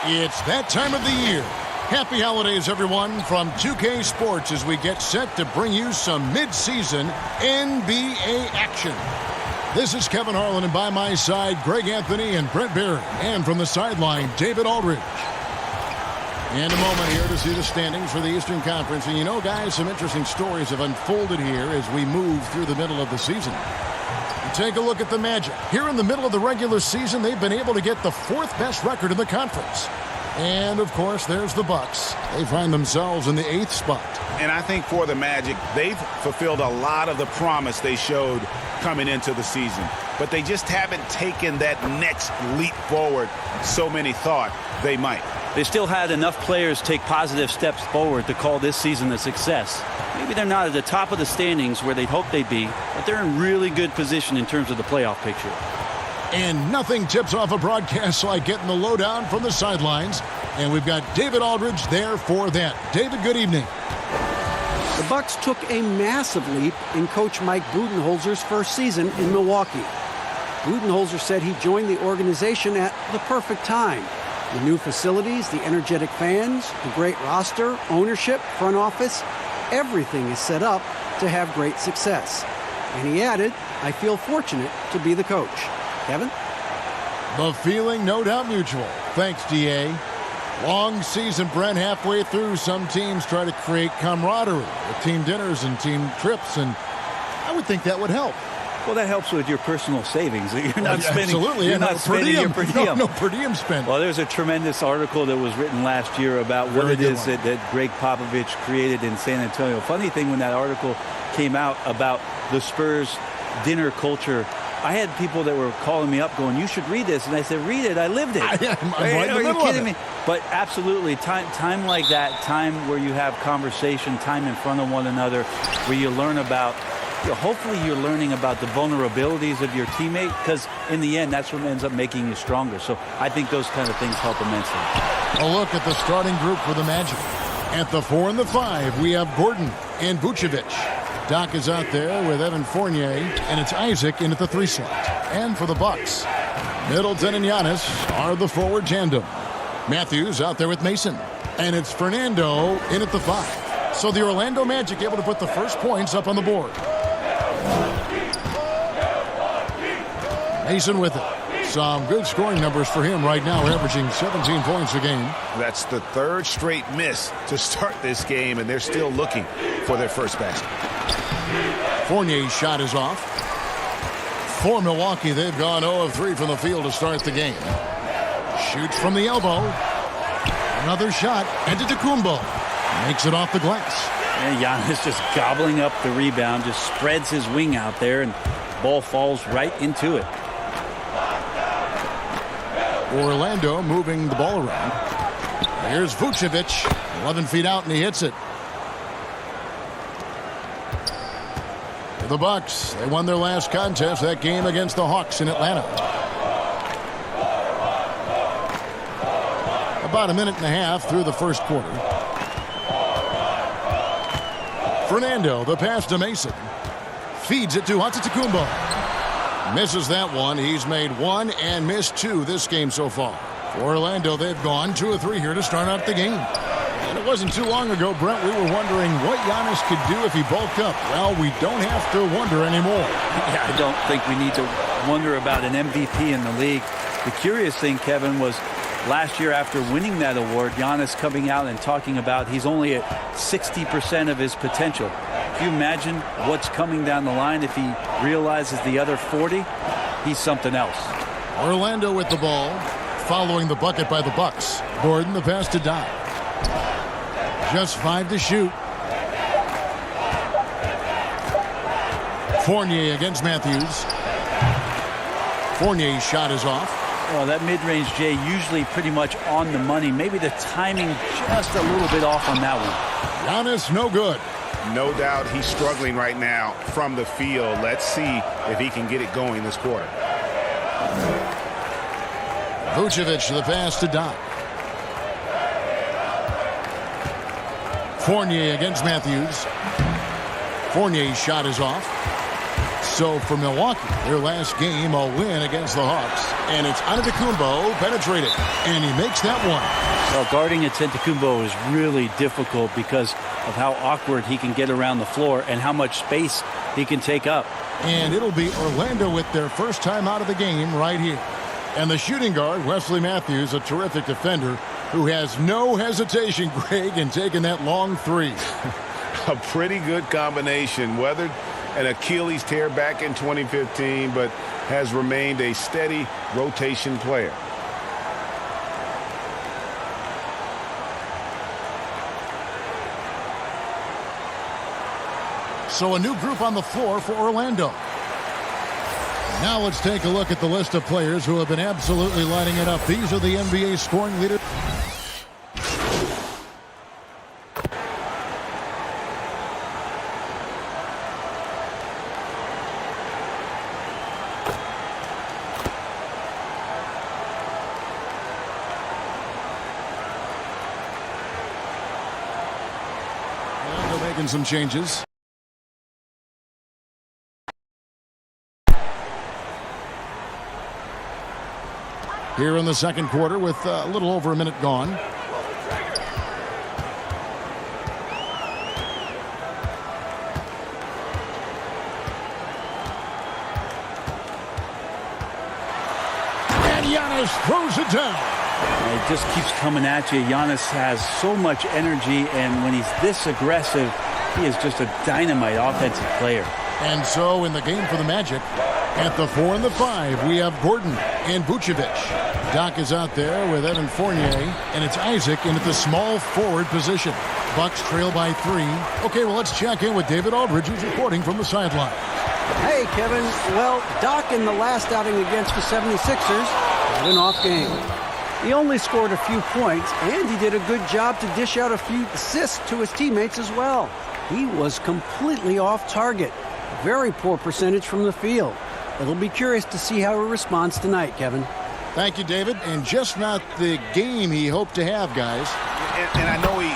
It's that time of the year. Happy holidays, everyone, from 2K Sports as we get set to bring you some mid-season NBA action. This is Kevin Harlan, and by my side, Greg Anthony and Brent Barry. And from the sideline, David Aldridge. In a moment here to see the standings for the Eastern Conference. And you know, guys, some interesting stories have unfolded here as we move through the middle of the season. Take a look at the Magic. Here in the middle of the regular season, they've been able to get the 4th best record in the conference. And, of course, there's the Bucks. They find themselves in the 8th spot. And I think for the Magic, they've fulfilled a lot of the promise they showed coming into the season. But they just haven't taken that next leap forward so many thought they might. They still had enough players take positive steps forward to call this season a success. Maybe they're not at the top of the standings where they'd hope they'd be, but they're in really good position in terms of the playoff picture. And nothing tips off a broadcast like getting the lowdown from the sidelines. And we've got David Aldridge there for that. David, good evening. The Bucks took a massive leap in Coach Mike Budenholzer's first season in Milwaukee. Budenholzer said he joined the organization at the perfect time. The new facilities, the energetic fans, the great roster, ownership, front office, everything is set up to have great success. And he added, I feel fortunate to be the coach. Kevin? The feeling, no doubt, mutual. Thanks, DA. Long season, Brent, halfway through. Some teams try to create camaraderie with team dinners and team trips, and I would think that would help. Well, that helps with your personal savings. You're not spending, absolutely. You're not spending your per diem. No per diem spend. Well, there's a tremendous article that was written last year about what it is that Greg Popovich created in San Antonio. Funny thing, when that article came out about the Spurs dinner culture, I had people that were calling me up going, you should read this. And I said, read it. I lived it. I'm right in the Are you middle kidding of it. me? But absolutely, time like that, time where you have conversation, time in front of one another, where you learn about, hopefully you're learning about the vulnerabilities of your teammate, because in the end, that's what ends up making you stronger. So I think those kind of things help immensely. A look at the starting group for the Magic. At the 4 and the 5, we have Gordon and Vucevic. Doc is out there with Evan Fournier, and it's Isaac in at the 3 slot. And for the Bucks, Middleton and Giannis are the forward tandem. Matthews out there with Mason, and it's Fernando in at the 5. So the Orlando Magic able to put the first points up on the board. Mason with it. Some good scoring numbers for him right now, averaging 17 points a game. That's the 3rd straight miss to start this game, and they're still looking for their first basket. Fournier's shot is off. For Milwaukee, they've gone 0 of 3 from the field to start the game. Shoots from the elbow. Another shot. Antetokounmpo makes it off the glass. And Giannis just gobbling up the rebound, just spreads his wing out there, and the ball falls right into it. Orlando moving the ball around. Here's Vucevic, 11 feet out, and he hits it. For the Bucks, they won their last contest, that game against the Hawks in Atlanta. About a minute and a half through the first quarter. Fernando, the pass to Mason. Feeds it to Antetokounmpo. Misses that one. He's made 1 and missed 2 this game so far. For Orlando, they've gone 2 of 3 here to start out the game. And it wasn't too long ago, Brent, we were wondering what Giannis could do if he bulked up. Well, we don't have to wonder anymore. Yeah, I don't think we need to wonder about an MVP in the league. The curious thing, Kevin, was last year after winning that award, Giannis coming out and talking about he's only at 60% of his potential. Can you imagine what's coming down the line if he realizes the other 40? He's something else. Orlando with the ball, following the bucket by the Bucks. Gordon, the pass to Doc. Just 5 to shoot. Fournier against Matthews. Fournier's shot is off. Well, that mid-range, Jay, usually pretty much on the money. Maybe the timing just a little bit off on that one. Giannis, no good. No doubt he's struggling right now from the field. Let's see if he can get it going this quarter. Vucevic, the pass to Doc. Fournier against Matthews. Fournier's shot is off. So for Milwaukee, their last game, a win against the Hawks. And it's Antetokounmpo penetrating, and he makes that one. Well, guarding Antetokounmpo is really difficult because of how awkward he can get around the floor and how much space he can take up. And it'll be Orlando with their first time out of the game right here. And the shooting guard, Wesley Matthews, a terrific defender who has no hesitation, Greg, in taking that long three. A pretty good combination. Weathered an Achilles tear back in 2015, but has remained a steady rotation player. So a new group on the floor for Orlando. Now let's take a look at the list of players who have been absolutely lighting it up. These are the NBA scoring leaders. Orlando making some changes. Here in the second quarter with a little over a minute gone. And Giannis throws it down. It just keeps coming at you. Giannis has so much energy, and when he's this aggressive, he is just a dynamite offensive player. And so in the game for the Magic, at the 4 and the 5, we have Gordon and Vucevic. Doc is out there with Evan Fournier, and it's Isaac in at the small forward position. Bucks trail by 3. Okay, well, let's check in with David Aldridge, who's reporting from the sideline. Hey, Kevin. Well, Doc in the last outing against the 76ers had an off game. He only scored a few points, and he did a good job to dish out a few assists to his teammates as well. He was completely off target. Very poor percentage from the field. It'll be curious to see how he responds tonight, Kevin. Thank you, David. And just not the game he hoped to have, guys. And I know he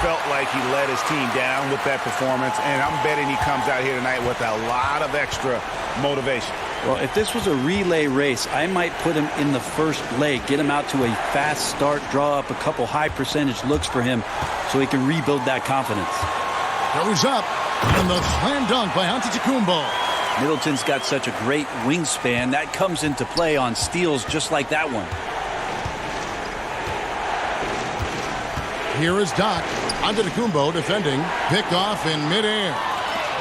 felt like he let his team down with that performance, and I'm betting he comes out here tonight with a lot of extra motivation. Well, if this was a relay race, I might put him in the first leg, get him out to a fast start, draw up a couple high percentage looks for him so he can rebuild that confidence. Goes up, and the slam dunk by Antetokounmpo. Middleton's got such a great wingspan. That comes into play on steals just like that one. Here is Doc. Antetokounmpo defending. Picked off in midair.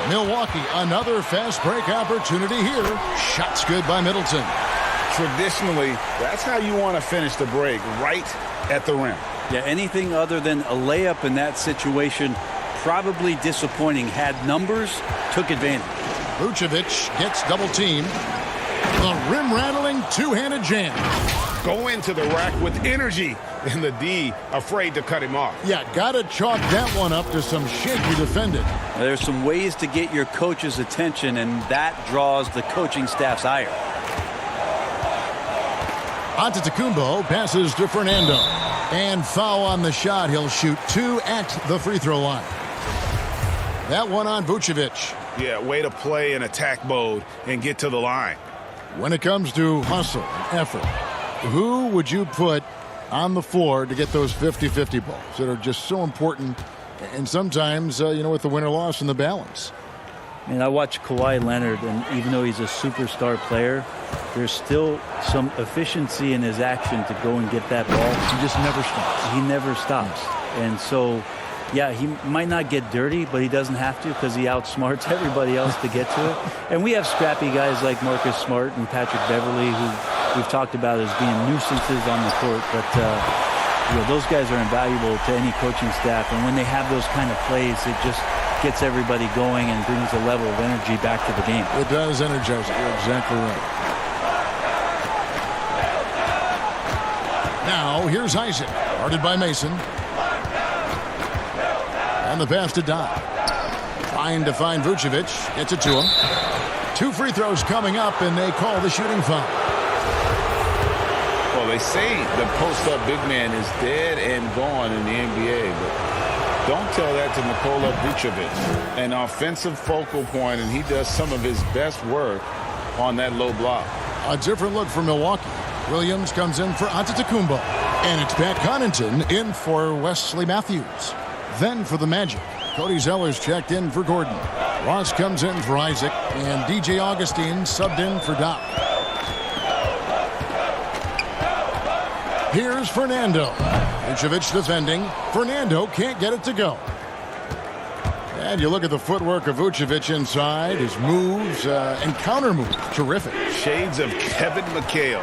Milwaukee, another fast break opportunity here. Shots good by Middleton. Traditionally, that's how you want to finish the break, right at the rim. Yeah, anything other than a layup in that situation, probably disappointing. Had numbers, took advantage. Vucevic gets double teamed. The rim-rattling two-handed jam. Go into the rack with energy, and the D afraid to cut him off. Yeah, got to chalk that one up to some shaky defending. There's some ways to get your coach's attention, and that draws the coaching staff's ire. Antetokounmpo passes to Fernando. And foul on the shot. He'll shoot 2 at the free throw line. That one on Vucevic. Yeah, way to play in attack mode and get to the line. When it comes to hustle and effort, who would you put on the floor to get those 50-50 balls that are just so important and sometimes, with the win-or-loss in the balance? And I watch Kawhi Leonard, and even though he's a superstar player, there's still some efficiency in his action to go and get that ball. He just never stops. He never stops. And so, yeah, he might not get dirty, but he doesn't have to because he outsmarts everybody else to get to it. And we have scrappy guys like Marcus Smart and Patrick Beverly who we've talked about as being nuisances on the court. But those guys are invaluable to any coaching staff. And when they have those kind of plays, it just gets everybody going and brings a level of energy back to the game. It does energize it. You're exactly right. Now, here's Isaac, guarded by Mason. And the pass to Doc. Trying to find Vucevic. Gets it to him. 2 free throws coming up, and they call the shooting foul. Well, they say the post-up big man is dead and gone in the NBA, but don't tell that to Nikola Vucevic, an offensive focal point, and he does some of his best work on that low block. A different look for Milwaukee. Williams comes in for Antetokounmpo, and it's Pat Connaughton in for Wesley Matthews. Then for the Magic, Cody Zeller's checked in for Gordon. Ross comes in for Isaac, and DJ Augustine subbed in for Doc. Here's Fernando. Vucevic defending. Fernando can't get it to go. And you look at the footwork of Vucevic inside, his moves and counter moves. Terrific. Shades of Kevin McHale.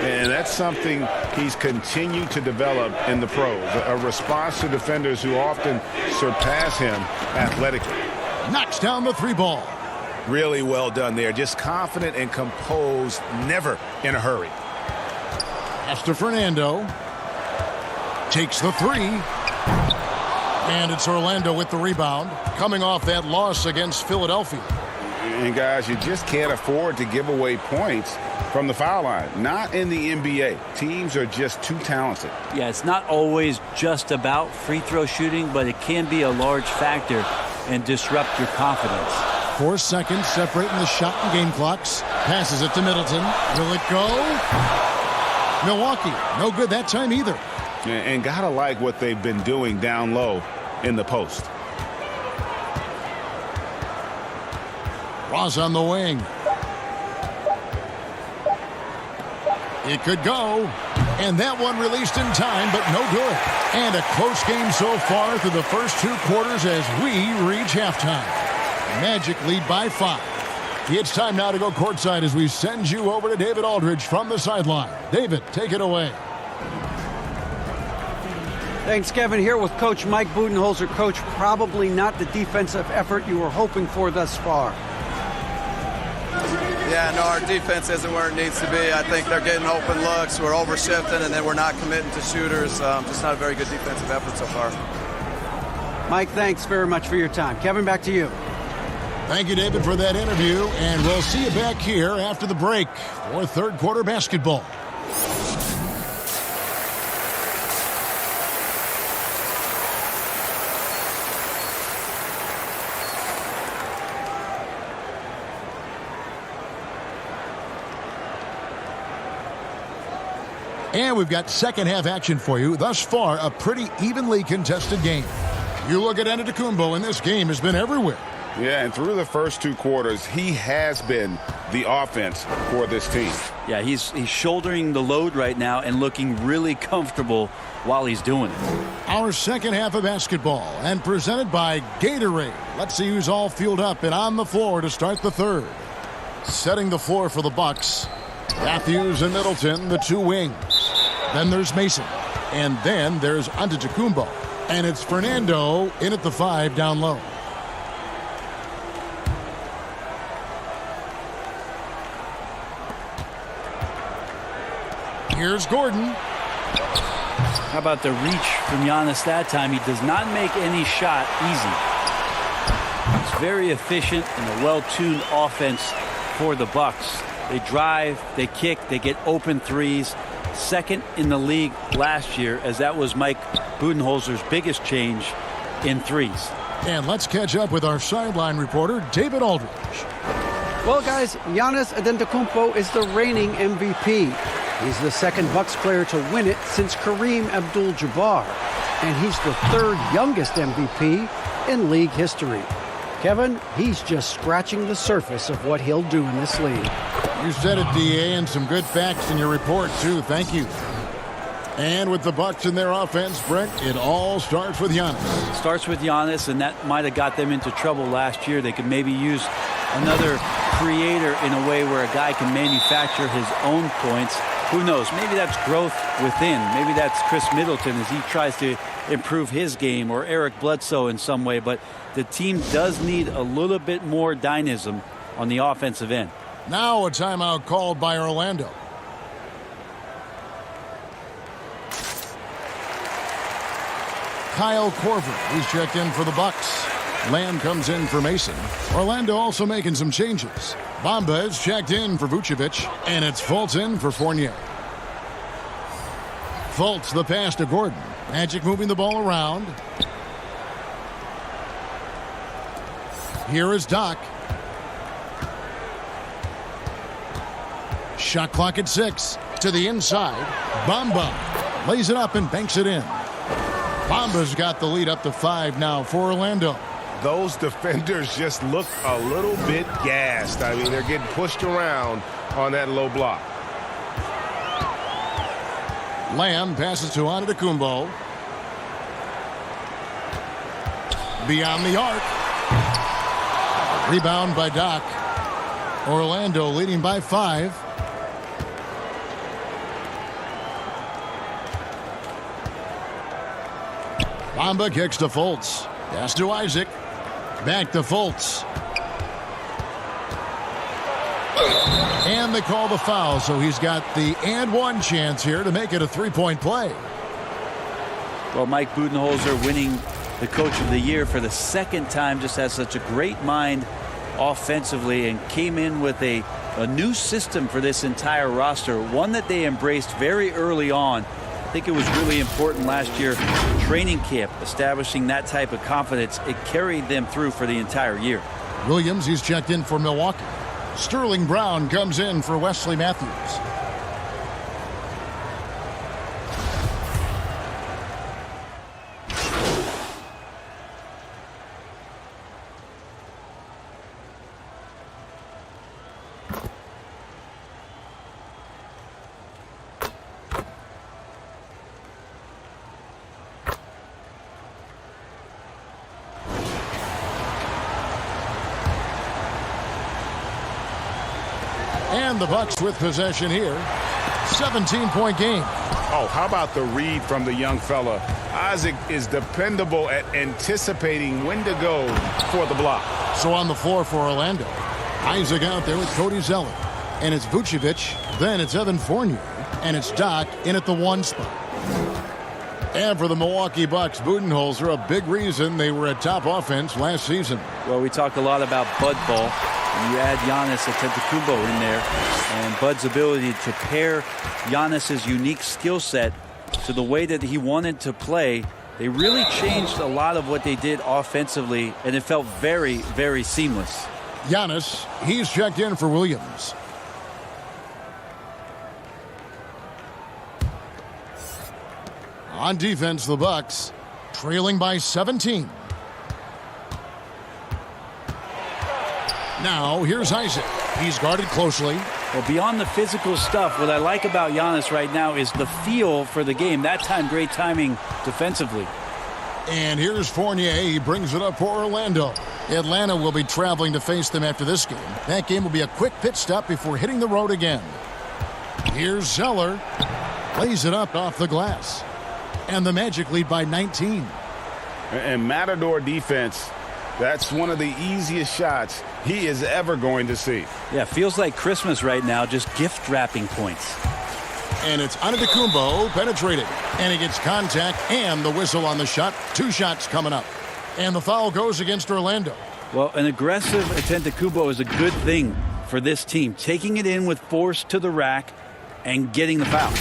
And that's something he's continued to develop in the pros. A response to defenders who often surpass him athletically. Knocks down the three ball. Really well done there. Just confident and composed, never in a hurry. Pass to Fernando. Takes the three. And it's Orlando with the rebound, coming off that loss against Philadelphia. And guys, you just can't afford to give away points from the foul line. Not in the NBA. Teams are just too talented. Yeah, it's not always just about free throw shooting, but it can be a large factor and disrupt your confidence. 4 seconds separating the shot and game clocks. Passes it to Middleton. Will it go? Milwaukee, no good that time either. And gotta like what they've been doing down low in the post. Ross on the wing. It could go. And that one released in time, but no good. And a close game so far through the first 2 quarters as we reach halftime. Magic lead by 5. It's time now to go courtside as we send you over to David Aldridge from the sideline. David, take it away. Thanks, Kevin. Here with Coach Mike Budenholzer. Coach, probably not the defensive effort you were hoping for thus far. Yeah, no, our defense isn't where it needs to be. I think they're getting open looks. We're overshifting, and then we're not committing to shooters. Just not a very good defensive effort so far. Mike, thanks very much for your time. Kevin, back to you. Thank you, David, for that interview. And we'll see you back here after the break for third quarter basketball. And we've got second half action for you. Thus far, a pretty evenly contested game. You look at Antetokounmpo, and this game has been everywhere. Yeah, and through the first 2 quarters, he has been the offense for this team. Yeah, he's shouldering the load right now and looking really comfortable while he's doing it. Our second half of basketball, and presented by Gatorade. Let's see who's all fueled up and on the floor to start the third. Setting the floor for the Bucks. Matthews and Middleton, the 2 wings. Then there's Mason. And then there's Antetokounmpo. And it's Fernando in at the 5 down low. Here's Gordon. How about the reach from Giannis that time? He does not make any shot easy. It's very efficient and a well-tuned offense for the Bucks. They drive, they kick, they get open threes. Second in the league last year, as that was Mike Budenholzer's biggest change in threes. And let's catch up with our sideline reporter, David Aldridge. Well, guys, Giannis Antetokounmpo is the reigning MVP. He's the second Bucks player to win it since Kareem Abdul-Jabbar. And he's the 3rd youngest MVP in league history. Kevin, he's just scratching the surface of what he'll do in this league. You said it, DA, and some good facts in your report, too. Thank you. And with the Bucks in their offense, Brent, it all starts with Giannis. It starts with Giannis, and that might have got them into trouble last year. They could maybe use another creator in a way where a guy can manufacture his own points. Who knows? Maybe that's growth within. Maybe that's Chris Middleton as he tries to improve his game, or Eric Bledsoe in some way. But the team does need a little bit more dynamism on the offensive end. Now a timeout called by Orlando. Kyle Korver, he's checked in for the Bucks. Lamb comes in for Mason. Orlando also making some changes. Bamba is checked in for Vucevic, and it's Fulton for Fournier. Fultz the pass to Gordon. Magic moving the ball around. Here is Doc. Shot clock at 6. To the inside. Bamba lays it up and banks it in. Bamba's got the lead up to 5 now for Orlando. Those defenders just look a little bit gassed. I mean, they're getting pushed around on that low block. Lamb passes to Antetokounmpo. Beyond the arc. Rebound by Doc. Orlando leading by 5. Bamba kicks to Fultz. Pass to Isaac. Back to Fultz. And they call the foul, so he's got the and one chance here to make it a three-point play. Well, Mike Budenholzer winning the Coach of the Year for the second time, just has such a great mind offensively and came in with a new system for this entire roster, one that they embraced very early on. I think it was really important last year, training camp, establishing that type of confidence. It carried them through for the entire year. Williams, he's checked in for Milwaukee. Sterling Brown comes in for Wesley Matthews. And the Bucks with possession here. 17-point game. Oh, how about the read from the young fella? Isaac is dependable at anticipating when to go for the block. So on the floor for Orlando, Isaac out there with Cody Zeller. And it's Vucevic, then it's Evan Fournier, and it's Doc in at the 1 spot. And for the Milwaukee Bucks, Budenholzer, a big reason they were a top offense last season. Well, we talked a lot about Bud ball. And you add Giannis Antetokounmpo in there, and Bud's ability to pair Giannis's unique skill set to the way that he wanted to play. They really changed a lot of what they did offensively, and it felt very, very seamless. Giannis, he's checked in for Williams. On defense, the Bucks trailing by 17. Now, here's Isaac. He's guarded closely. Well, beyond the physical stuff, what I like about Giannis right now is the feel for the game. That time, great timing defensively. And here's Fournier. He brings it up for Orlando. Atlanta will be traveling to face them after this game. That game will be a quick pit stop before hitting the road again. Here's Zeller. Lays it up off the glass. And the Magic lead by 19. And Matador defense, that's one of the easiest shots he is ever going to see. Yeah, feels like Christmas right now, just gift wrapping points. And it's Antetokounmpo penetrating. And he gets contact and the whistle on the shot. 2 shots coming up. And the foul goes against Orlando. Well, an aggressive Antetokounmpo is a good thing for this team. Taking it in with force to the rack and getting the foul.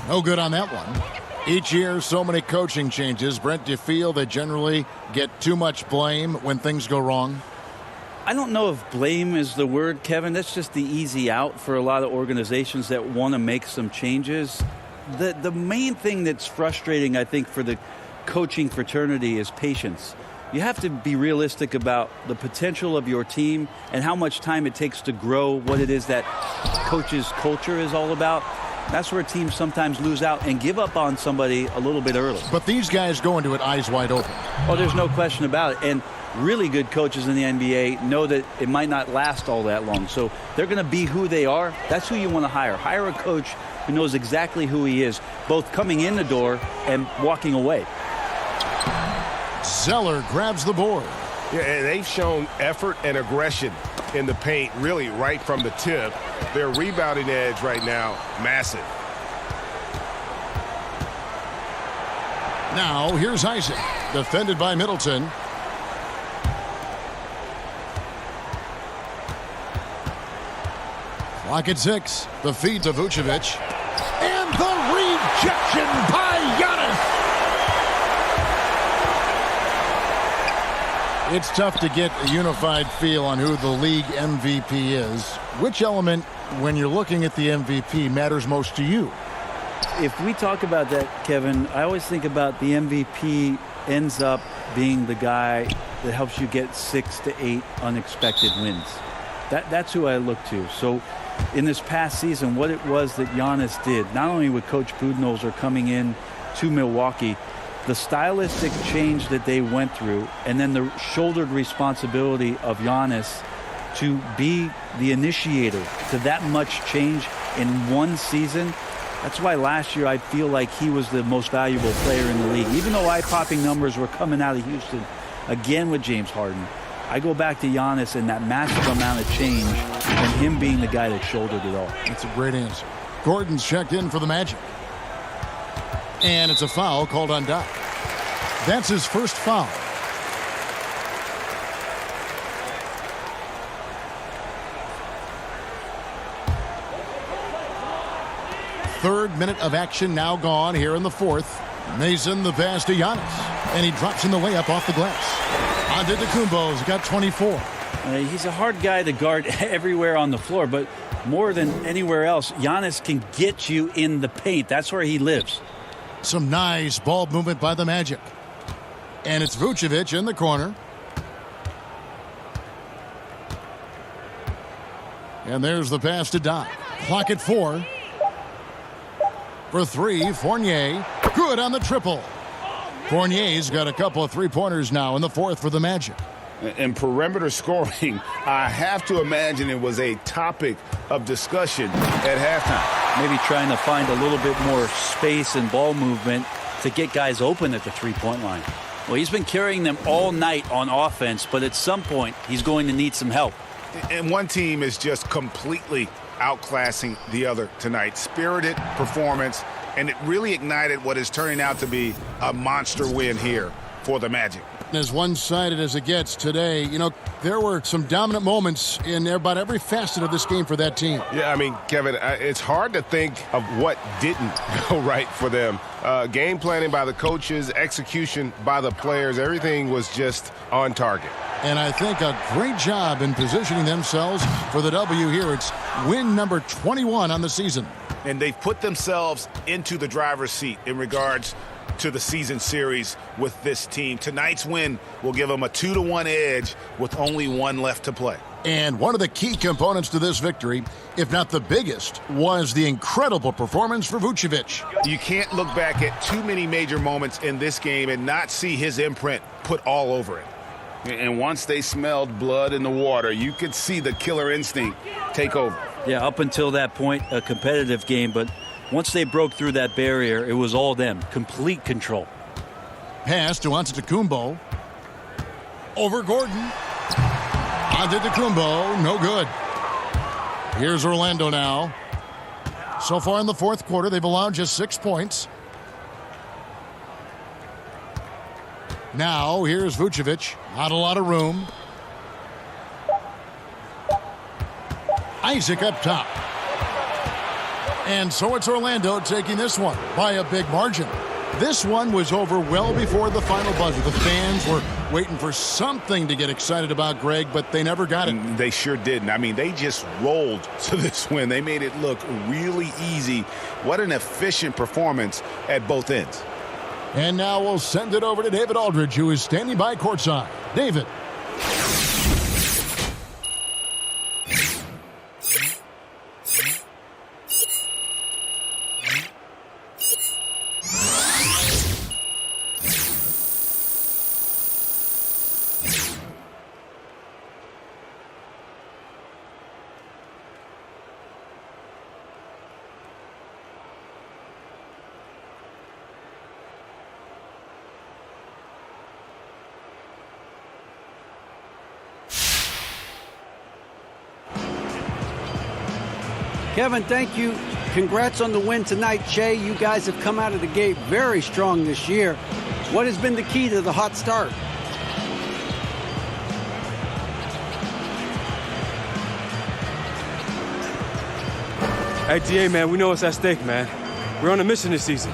No good on that one. Each year, so many coaching changes. Brent, do you feel they generally get too much blame when things go wrong? I don't know if blame is the word, Kevin. That's just the easy out for a lot of organizations that want to make some changes. The main thing that's frustrating, I think, for the coaching fraternity is patience. You have to be realistic about the potential of your team and how much time it takes to grow what it is that coach's culture is all about. That's where teams sometimes lose out and give up on somebody a little bit early. But these guys go into it eyes wide open. Oh, there's no question about it. And really good coaches in the NBA know that it might not last all that long. So they're going to be who they are. That's who you want to hire. Hire a coach who knows exactly who he is, both coming in the door and walking away. Zeller grabs the board. Yeah, and they've shown effort and aggression in the paint, really right from the tip. Their rebounding edge right now, massive. Now, here's Isaac, defended by Middleton. Clock at 6. The feed to Vucevic. And the rejection by Giannis. It's tough to get a unified feel on who the league MVP is. Which element, when you're looking at the MVP, matters most to you? If we talk about that, Kevin, I always think about the MVP ends up being the guy that helps you get 6 to 8 unexpected wins. That's who I look to. So in this past season, what it was that Giannis did, not only with Coach Budenholzer coming in to Milwaukee, the stylistic change that they went through, and then the shouldered responsibility of Giannis to be the initiator to that much change in one season. That's why last year I feel like he was the most valuable player in the league. Even though eye-popping numbers were coming out of Houston, again with James Harden, I go back to Giannis and that massive amount of change and him being the guy that shouldered it all. That's a great answer. Gordon's checked in for the Magic. And it's a foul called on Doc. That's his first foul. Third minute of action now gone here in the fourth. Mason the pass to Giannis. And he drops in the layup off the glass. Antetokounmpo's got 24. He's a hard guy to guard everywhere on the floor, but more than anywhere else, Giannis can get you in the paint. That's where he lives. Some nice ball movement by the Magic. And it's Vucevic in the corner. And there's the pass to Doc. Clock at 4. For 3, Fournier. Good on the triple. Fournier's got a couple of three-pointers now in the fourth for the Magic. And perimeter scoring, I have to imagine it was a topic of discussion at halftime. Maybe trying to find a little bit more space and ball movement to get guys open at the three-point line. Well, he's been carrying them all night on offense, but at some point he's going to need some help. And one team is just completely outclassing the other tonight. Spirited performance, and it really ignited what is turning out to be a monster win here for the Magic. As one-sided as it gets today, you know, there were some dominant moments in about every facet of this game for that team. Yeah, I mean, Kevin, it's hard to think of what didn't go right for them. Game planning by the coaches, execution by the players, everything was just on target. And I think a great job in positioning themselves for the W here. It's win number 21 on the season. And they've put themselves into the driver's seat in regards to the season series with this team. Tonight's win will give them a 2-1 edge with only one left to play. And one of the key components to this victory, if not the biggest, was the incredible performance for Vucevic. You can't look back at too many major moments in this game and not see his imprint put all over it. And once they smelled blood in the water, you could see the killer instinct take over. Yeah, up until that point, a competitive game, but once they broke through that barrier, it was all them. Complete control. Pass to Antetokounmpo. Over Gordon. Antetokounmpo, no good. Here's Orlando now. So far in the fourth quarter, they've allowed just 6 points. Now, here's Vucevic. Not a lot of room. Isaac up top. And so it's Orlando taking this one by a big margin. This one was over well before the final buzzer. The fans were waiting for something to get excited about, Greg, but they never got it. They sure didn't. I mean, they just rolled to this win. They made it look really easy. What an efficient performance at both ends. And now we'll send it over to David Aldridge, who is standing by courtside. David. Kevin, thank you. Congrats on the win tonight, Shea. You guys have come out of the gate very strong this year. What has been the key to the hot start? Hey, TA, man, we know what's at stake, man. We're on a mission this season.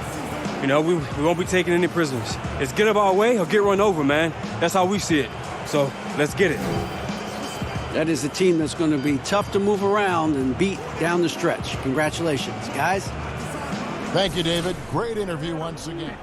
You know, we won't be taking any prisoners. It's get up our way or get run over, man. That's how we see it. So let's get it. That is a team that's going to be tough to move around and beat down the stretch. Congratulations, guys. Thank you, David. Great interview once again.